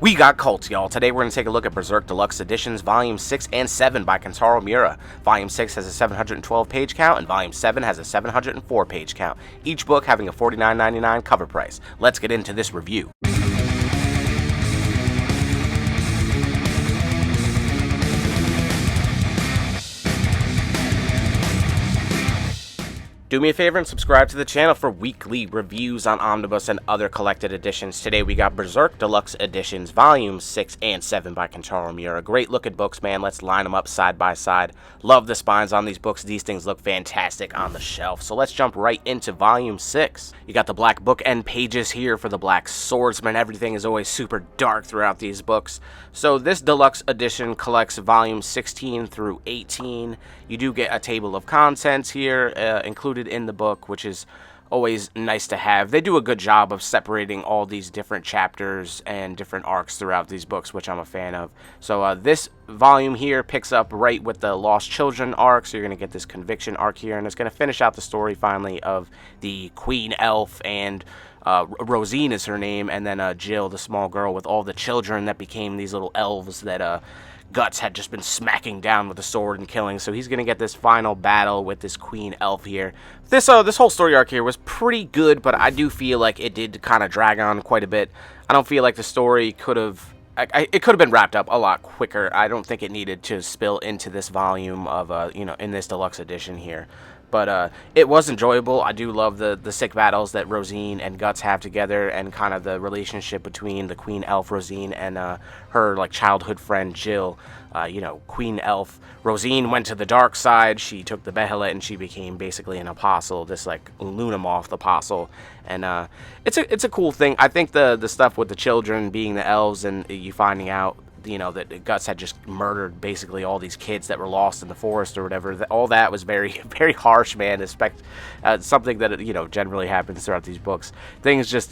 We got cults, y'all. Today we're going to take a look at Berserk Deluxe Editions Volumes 6 and 7 by Kentaro Miura. Volume 6 has a 712 page count, and Volume 7 has a 704 page count, each book having a $49.99 cover price. Let's get into this review. Do me a favor and subscribe to the channel for weekly reviews on Omnibus and other collected editions. Today we got Berserk Deluxe Editions Volumes 6 and 7 by Kentaro Miura. Great looking books, man. Let's line them up side by side. Love the spines on these books. These things look fantastic on the shelf. So let's jump right into Volume 6. You got the black bookend pages here for the Black Swordsman. Everything is always super dark throughout these books. So this deluxe edition collects volumes 16 through 18. You do get a table of contents here included in the book, which is always nice to have. They do a good job of separating all these different chapters and different arcs throughout these books, which I'm a fan of. So this volume here picks up right with the Lost Children arc, so you're going to get this conviction arc here, and it's going to finish out the story finally of the Queen Elf and Rosine is her name, and then Jill, the small girl with all the children that became these little elves that Guts had just been smacking down with a sword and killing. So he's gonna get this final battle with this Queen Elf here. This whole story arc here was pretty good, but I do feel like it did kind of drag on quite a bit. I don't feel like the story could have it could have been wrapped up a lot quicker. I don't think it needed to spill into this volume of in this deluxe edition here. But it was enjoyable. I do love the sick battles that Rosine and Guts have together, and kind of the relationship between the Queen Elf Rosine and her like childhood friend Jill. Queen Elf Rosine went to the dark side. She took the Behelit and she became basically an apostle, this like Lunamoth apostle. And it's a cool thing. I think the stuff with the children being the elves and you finding out that Guts had just murdered basically all these kids that were lost in the forest or whatever. All that was very, very harsh, man. Something that, generally happens throughout these books. Things just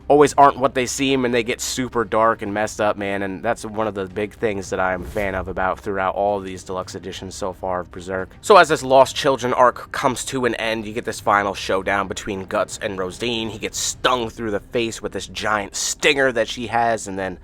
always aren't what they seem, and they get super dark and messed up, man. And that's one of the big things that I'm a fan of about throughout all of these deluxe editions so far of Berserk. So as this Lost Children arc comes to an end, you get this final showdown between Guts and Rosine. He gets stung through the face with this giant stinger that she has, and then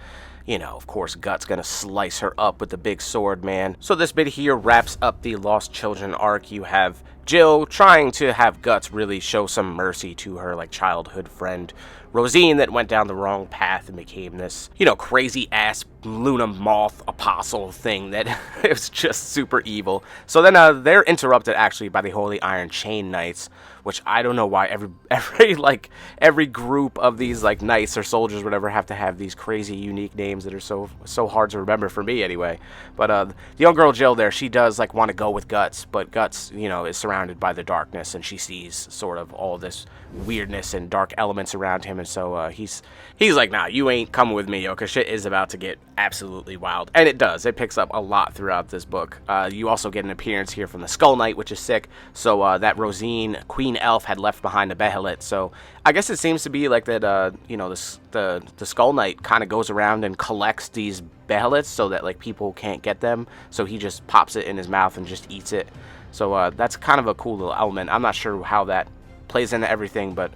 of course, Guts gonna slice her up with the big sword, man. So this bit here wraps up the Lost Children arc. You have Jill trying to have Guts really show some mercy to her, like, childhood friend Rosine that went down the wrong path and became this, crazy-ass Luna Moth apostle thing that is just super evil. So then they're interrupted, actually, by the Holy Iron Chain Knights, which I don't know why every group of these, like, knights or soldiers, whatever, have to have these crazy, unique names that are so hard to remember, for me, anyway. But the young girl Jill there, she does, like, want to go with Guts, but Guts, is surrounded by the darkness, and she sees sort of all this weirdness and dark elements around him, and so he's like, nah, you ain't coming with me, yo, because shit is about to get absolutely wild. And it does. It picks up a lot throughout this book. You also get an appearance here from the Skull Knight, which is sick. So that Rosine, Queen Elf, had left behind the Behelit. So I guess it seems to be like that, the Skull Knight kind of goes around and collects these Behelits so that, like, people can't get them. So he just pops it in his mouth and just eats it. So that's kind of a cool little element. I'm not sure how that plays into everything, but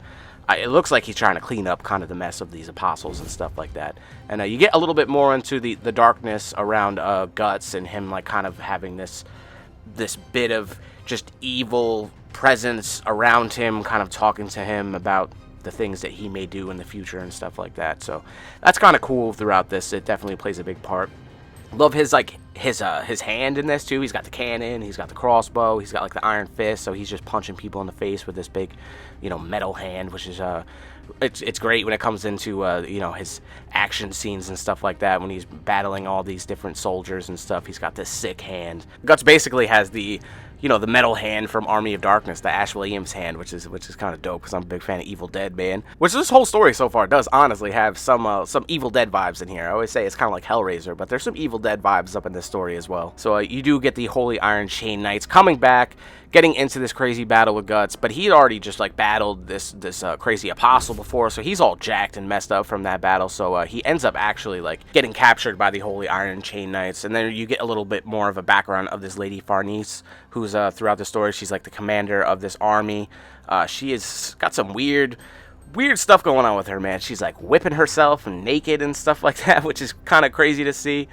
it looks like he's trying to clean up kind of the mess of these apostles and stuff like that. And you get a little bit more into the darkness around Guts and him, like, kind of having this bit of just evil presence around him, kind of talking to him about the things that he may do in the future and stuff like that. So that's kind of cool throughout this. It definitely plays a big part. Love his hand in this too. He's got the cannon, he's got the crossbow, he's got like the iron fist, so he's just punching people in the face with this big, metal hand, which is it's great when it comes into his action scenes and stuff like that. When he's battling all these different soldiers and stuff, he's got this sick hand. Guts basically has the metal hand from Army of Darkness, the Ash Williams hand, which is kind of dope because I'm a big fan of Evil Dead, man. Which this whole story so far does honestly have some Evil Dead vibes in here. I always say it's kind of like Hellraiser, but there's some Evil Dead vibes up in this story as well. So you do get the Holy Iron Chain Knights coming back, getting into this crazy battle with Guts, but he'd already just like battled this crazy apostle before, so he's all jacked and messed up from that battle. So he ends up actually like getting captured by the Holy Iron Chain Knights, and then you get a little bit more of a background of this Lady Farnese, who's throughout the story she's like the commander of this army. She has got some weird weird stuff going on with her, man. She's like whipping herself and naked and stuff like that, which is kind of crazy to see.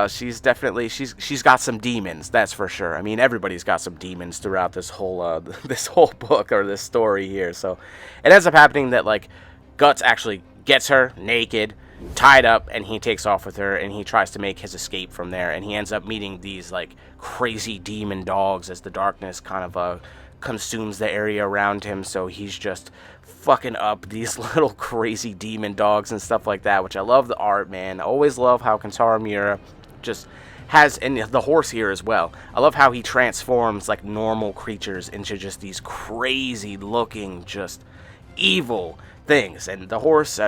She's definitely she's got some demons, that's for sure. I mean, everybody's got some demons throughout this whole this whole book or this story here. So it ends up happening that like Guts actually gets her naked, tied up, and he takes off with her, and he tries to make his escape from there, and he ends up meeting these like crazy demon dogs as the darkness kind of consumes the area around him. So he's just fucking up these little crazy demon dogs and stuff like that, which I love the art, man. I always love how Kentaro Miura just has, and the horse here as well, I love how he transforms like normal creatures into just these crazy looking, just evil things. And the horse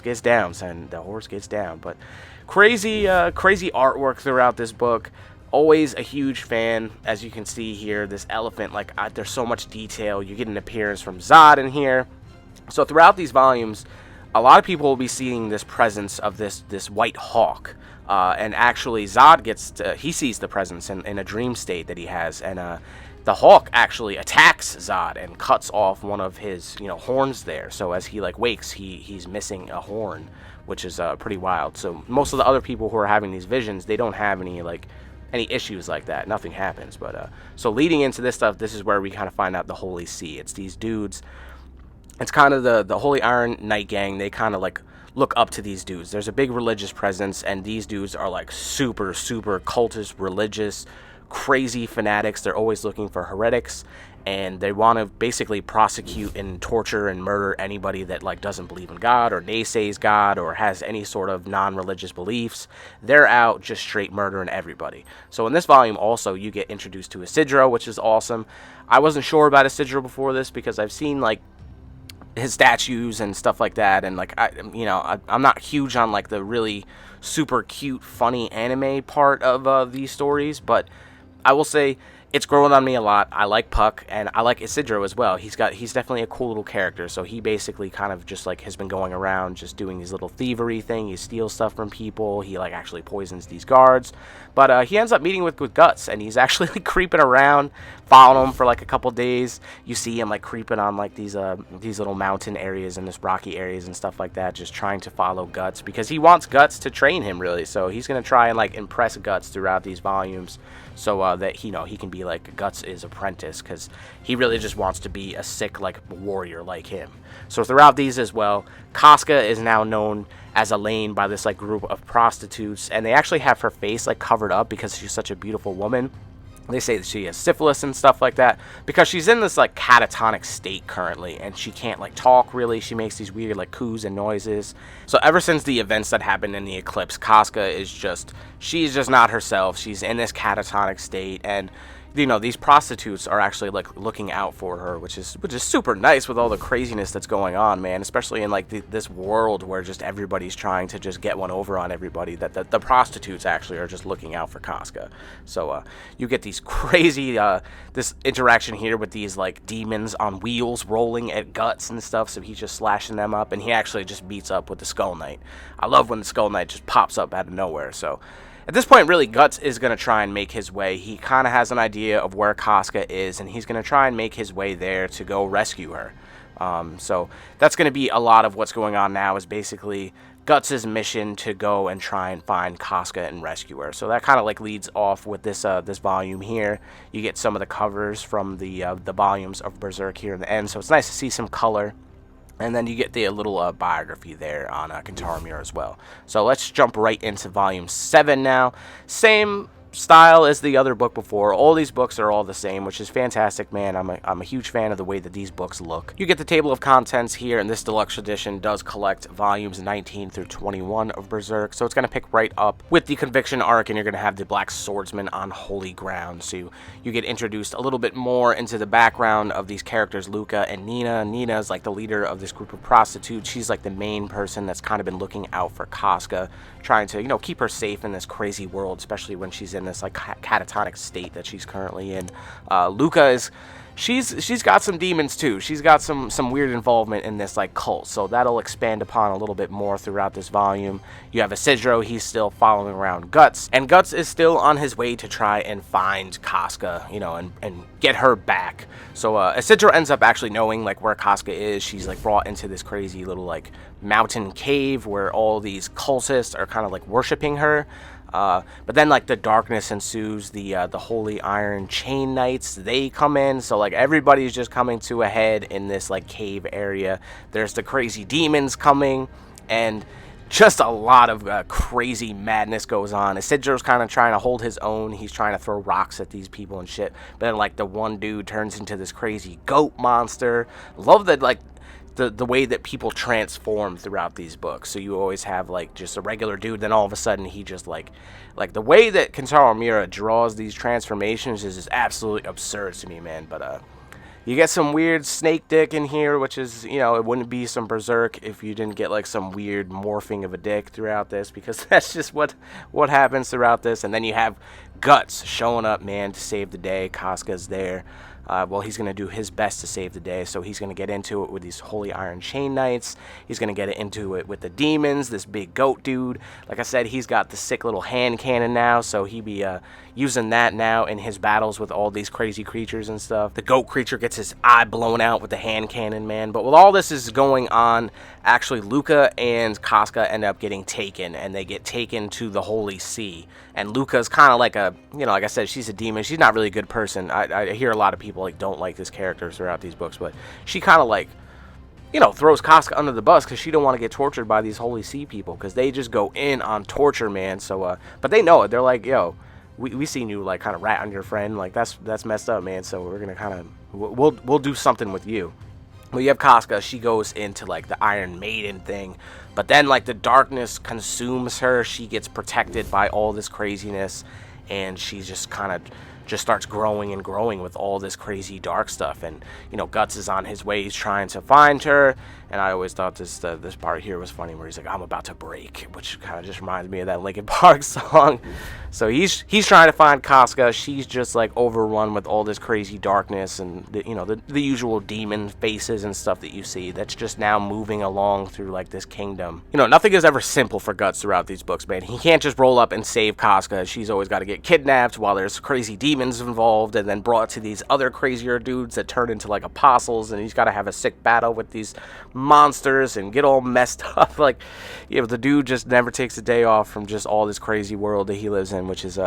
gets down, son. The horse gets down. But crazy artwork throughout this book. Always a huge fan. As you can see here, this elephant, like there's so much detail. You get an appearance from Zod in here. So throughout these volumes, a lot of people will be seeing this presence of this white hawk. And actually Zod he sees the presence in a dream state that he has, and the hawk actually attacks Zod and cuts off one of his horns there. So as he like wakes, he's missing a horn, which is pretty wild. So most of the other people who are having these visions, they don't have any issues like that. Nothing happens. But so leading into this stuff, this is where we kind of find out the Holy See. It's these dudes. It's kind of the Holy Iron Knight gang. They kind of like look up to these dudes. There's a big religious presence, and these dudes are like super cultist, religious, crazy fanatics. They're always looking for heretics, and they want to basically prosecute and torture and murder anybody that like doesn't believe in God or naysays God or has any sort of non-religious beliefs. They're out just straight murdering everybody. So in this volume also you get introduced to Isidro, which is awesome. I wasn't sure about Isidro before this because I've seen like his statues and stuff like that, and like I'm not huge on like the really super cute funny anime part of these stories, but I will say it's growing on me a lot. I like Puck, and I like Isidro as well. He's definitely a cool little character. So he basically kind of just like has been going around just doing these little thievery thing. He steals stuff from people. He like actually poisons these guards. But he ends up meeting with Guts, and he's actually like creeping around, following him for like a couple days. You see him like creeping on like these little mountain areas and this rocky areas and stuff like that, just trying to follow Guts because he wants Guts to train him really. So he's gonna try and like impress Guts throughout these volumes, so that he can be like Guts' apprentice, because he really just wants to be a sick like warrior like him. So throughout these as well, Casca is now known as Elaine by this like group of prostitutes, and they actually have her face like covered up because she's such a beautiful woman. They say that she has syphilis and stuff like that because she's in this like catatonic state currently, and she can't like talk really. She makes these weird like coos and noises. So ever since the events that happened in the eclipse, Casca is she's just not herself. She's in this catatonic state, and these prostitutes are actually like looking out for her, which is super nice with all the craziness that's going on, man. Especially in like this world where just everybody's trying to just get one over on everybody. That the prostitutes actually are just looking out for Casca. So you get these crazy this interaction here with these like demons on wheels rolling at Guts and stuff. So he's just slashing them up, and he actually just beats up with the Skull Knight. I love when the Skull Knight just pops up out of nowhere. So at this point, really, Guts is going to try and make his way. He kind of has an idea of where Casca is, and he's going to try and make his way there to go rescue her. So that's going to be a lot of what's going on now, is basically Guts' mission to go and try and find Casca and rescue her. So that kind of like leads off with this volume here. You get some of the covers from the volumes of Berserk here in the end, so it's nice to see some color. And then you get the little biography there on Kentaro Miura as well. So let's jump right into volume 7 now. Same style as the other book before. All these books are all the same, which is fantastic, man. I'm a huge fan of the way that these books look. You get the table of contents here, and this deluxe edition does collect volumes 19 through 21 of Berserk. So it's going to pick right up with the Conviction arc, and you're going to have the Black Swordsman on holy ground. So you get introduced a little bit more into the background of these characters, Luca and Nina. Nina is like the leader of this group of prostitutes. She's like the main person that's kind of been looking out for Casca, trying to keep her safe in this crazy world, especially when she's in in this like catatonic state that she's currently in. Luca is she's got some demons too. She's got some weird involvement in this like cult, so that'll expand upon a little bit more throughout this volume. You have Isidro, he's still following around Guts, and Guts is still on his way to try and find Casca, you know, and get her back. So Isidro ends up actually knowing like where Casca is. She's like brought into this crazy little like mountain cave where all these cultists are kind of like worshiping her. But then like the darkness ensues. The Holy Iron Chain Knights, they come in, so like everybody's just coming to a head in this like cave area. There's the crazy demons coming, and just a lot of crazy madness goes on. Isidro's kind of trying to hold his own. He's trying to throw rocks at these people and shit, but then like the one dude turns into this crazy goat monster. Love that like the way that people transform throughout these books. So you always have like just a regular dude, then all of a sudden he just like the way that Kentaro Miura draws these transformations is just absolutely absurd to me, man. But you get some weird snake dick in here, which is, you know, it wouldn't be some Berserk if you didn't get like some weird morphing of a dick throughout this, because that's just what happens throughout this. And then you have Guts showing up, man, to save the day. Casca's there. Well, he's going to do his best to save the day, so he's going to get into it with these Holy Iron Chain Knights. He's going to get into it with the demons, this big goat dude. Like I said, he's got the sick little hand cannon now, so he be using that now in his battles with all these crazy creatures and stuff. The goat creature gets his eye blown out with the hand cannon, man. But while all this is going on, actually Luca and Casca end up getting taken, and they get taken to the Holy See. And Luca's kind of like a, you know, like I said, she's a demon. She's not really a good person. I hear a lot of people like don't like this character throughout these books, but she kind of like, you know, throws Casca under the bus because she don't want to get tortured by these Holy See people, because they just go in on torture, man. So but they know it. They're like, yo, we seen you like kind of rat on your friend, like that's messed up, man. So we're gonna kind of we'll do something with you. Well, you have Casca. She goes into like the Iron Maiden thing, but then like the darkness consumes her. She gets protected by all this craziness, and she just kind of just starts growing and growing with all this crazy dark stuff. And you know, Guts is on his way. He's trying to find her, and I always thought this part here was funny, where he's like, "I'm about to break," which kind of just reminds me of that Linkin Park song. So he's trying to find Casca. She's just like overrun with all this crazy darkness and the usual demon faces and stuff that you see. That's just now moving along through like this kingdom. You know, nothing is ever simple for Guts throughout these books, man. He can't just roll up and save Casca. She's always got to get kidnapped while there's crazy demons involved, and then brought to these other crazier dudes that turn into like apostles, and he's got to have a sick battle with these monsters and get all messed up. Like, you know, the dude just never takes a day off from just all this crazy world that he lives in, which is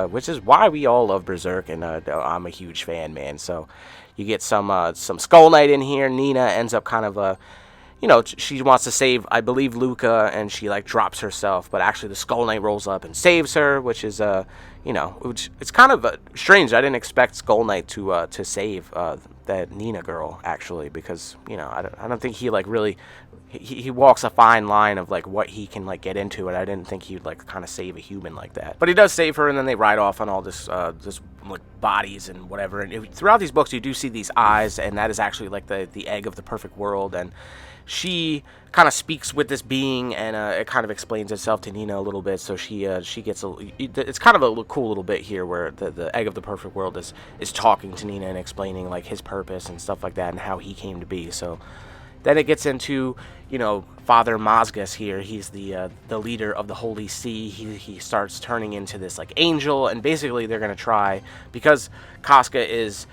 why we all love Berserk, and I'm a huge fan, man. So you get some Skull Knight in here. Nina ends up kind of you know, she wants to save, I believe, Luca, and she like drops herself, but actually the Skull Knight rolls up and saves her, which is you know, which it's kind of strange. I didn't expect Skull Knight to save that Nina girl, actually, because, you know, I don't think he like really he walks a fine line of like what he can like get into, and I didn't think he'd like kind of save a human like that. But he does save her, and then they ride off on all this like bodies and whatever. And throughout these books, you do see these eyes, and that is actually like the egg of the perfect world. And she kind of speaks with this being, and it kind of explains itself to Nina a little bit. So she gets it's kind of a cool little bit here where the egg of the perfect world is talking to Nina and explaining like his purpose and stuff like that, and how he came to be. So then it gets into, you know, Father Mogus here. He's the leader of the Holy See. He starts turning into this like angel, and basically they're gonna try, because Casca is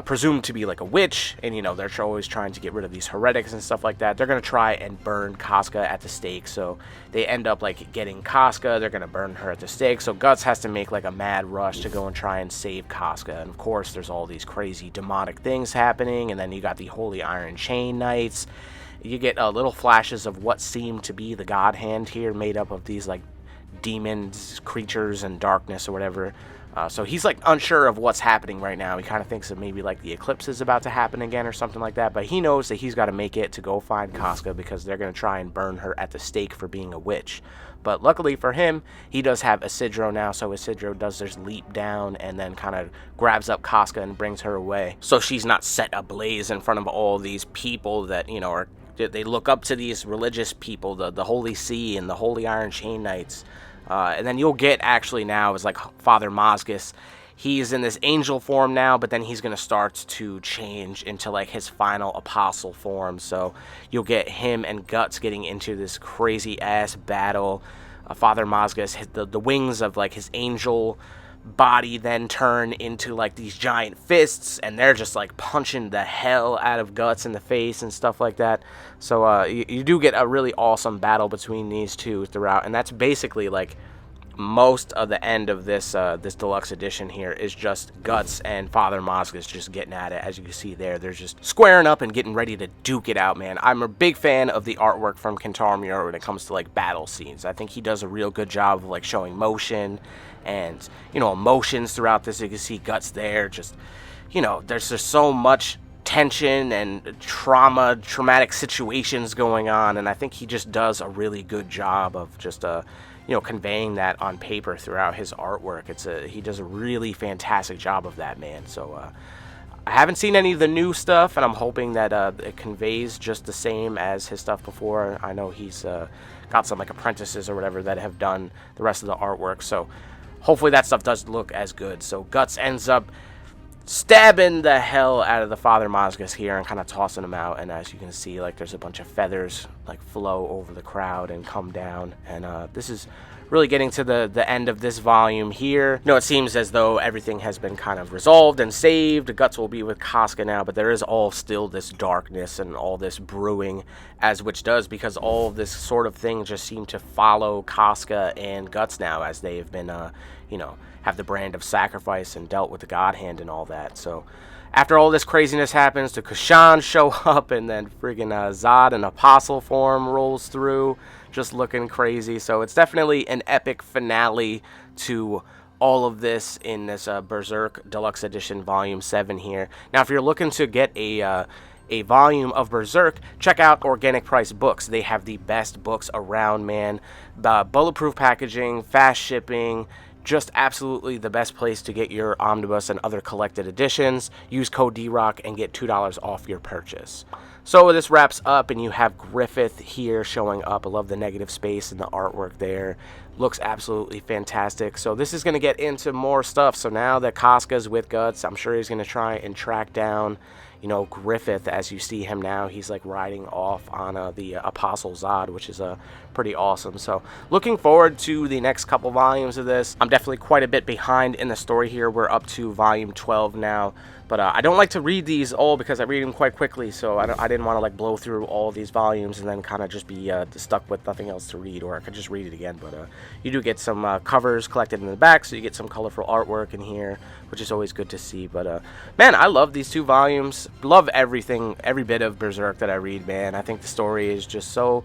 presumed to be like a witch, and you know, they're always trying to get rid of these heretics and stuff like that. They're gonna try and burn Casca at the stake. So they end up like getting Casca. They're gonna burn her at the stake. So Guts has to make like a mad rush to go and try and save Casca. And of course, there's all these crazy demonic things happening. And then you got the Holy Iron Chain Knights. You get little flashes of what seem to be the God Hand here, made up of these like demons, creatures, and darkness or whatever. So he's like unsure of what's happening right now. He kind of thinks that maybe like the eclipse is about to happen again or something like that. But he knows that he's got to make it to go find Casca, because they're going to try and burn her at the stake for being a witch. But luckily for him, he does have Isidro now. So Isidro does this leap down and then kind of grabs up Casca and brings her away, so she's not set ablaze in front of all these people that, you know, they look up to these religious people, the Holy See and the Holy Iron Chain Knights. And then you'll get actually now is like Father Mogus. He's in this angel form now, but then he's going to start to change into like his final apostle form. So you'll get him and Guts getting into this crazy ass battle. Father Mogus, the wings of like his angel body then turn into like these giant fists, and they're just like punching the hell out of Guts in the face and stuff like that. So you do get a really awesome battle between these two throughout, and that's basically like most of the end of this this deluxe edition here is just Guts and Father Mogus just getting at it. As you can see there, they're just squaring up and getting ready to duke it out, man. I'm a big fan of the artwork from Kentaro Miura when it comes to like battle scenes. I think he does a real good job of like showing motion and, you know, emotions throughout this. You can see Guts there, just, you know, there's just so much tension and traumatic situations going on, and I think he just does a really good job of just you know, conveying that on paper throughout his artwork. He does a really fantastic job of that, man. So I haven't seen any of the new stuff, and I'm hoping that it conveys just the same as his stuff before. I know he's got some like apprentices or whatever that have done the rest of the artwork, so hopefully that stuff does look as good. So Guts ends up stabbing the hell out of the Father Mogus here and kind of tossing him out, and as you can see, like, there's a bunch of feathers like flow over the crowd and come down, and this is really getting to the end of this volume here. You know, it seems as though everything has been kind of resolved and saved. Guts will be with Casca now, but there is all still this darkness and all this brewing, as which does, because all of this sort of thing just seem to follow Casca and Guts now, as they have been you know, have the brand of sacrifice and dealt with the God Hand and all that. So after all this craziness happens, the Kushan show up, and then friggin' Zod in apostle form rolls through, just looking crazy. So it's definitely an epic finale to all of this in this Berserk Deluxe Edition Volume 7 here. Now, if you're looking to get a volume of Berserk, check out Organic Price Books. They have the best books around, man. Bulletproof packaging, fast shipping, just absolutely the best place to get your omnibus and other collected editions. Use code DROCK and get $2 off your purchase. So this wraps up, and you have Griffith here showing up. I love the negative space and the artwork there. Looks absolutely fantastic. So this is going to get into more stuff. So now that Casca's with Guts, I'm sure he's going to try and track down, you know, Griffith. As you see him now, he's like riding off on the Apostle Zod, which is pretty awesome. So looking forward to the next couple volumes of this. I'm definitely quite a bit behind in the story here. We're up to volume 12 now. But I don't like to read these all because I read them quite quickly, so I didn't want to like blow through all these volumes and then kind of just be stuck with nothing else to read, or I could just read it again. But you do get some covers collected in the back, so you get some colorful artwork in here, which is always good to see. But man, I love these two volumes. Love everything, every bit of Berserk that I read, man. I think the story is just so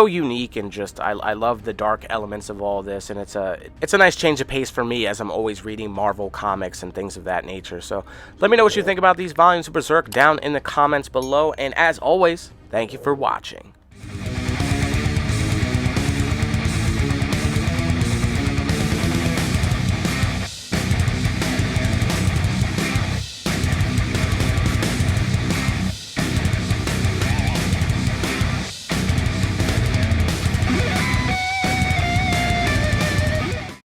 unique, and just I love the dark elements of all this, and it's a nice change of pace for me, as I'm always reading Marvel comics and things of that nature. So let me know what you think about these volumes of Berserk down in the comments below, and as always, thank you for watching.